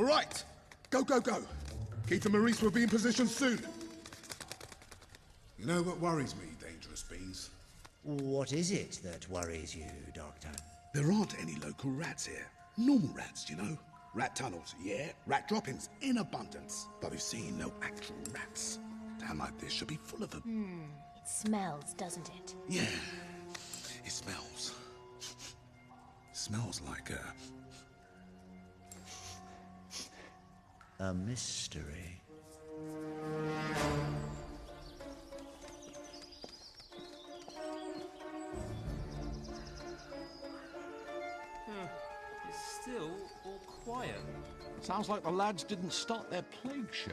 right. Go, go, go. Keith and Maurice will be in position soon. You know what worries me, dangerous bees? What is it that worries you, Doctor? There aren't any local rats here. Normal rats, you know. Rat tunnels, yeah. Rat droppings, in abundance. But we've seen no actual rats. Town like this should be full of them. It smells, doesn't it? Yeah, it smells. Smells like A mystery. It's still all quiet. Sounds like the lads didn't start their plague show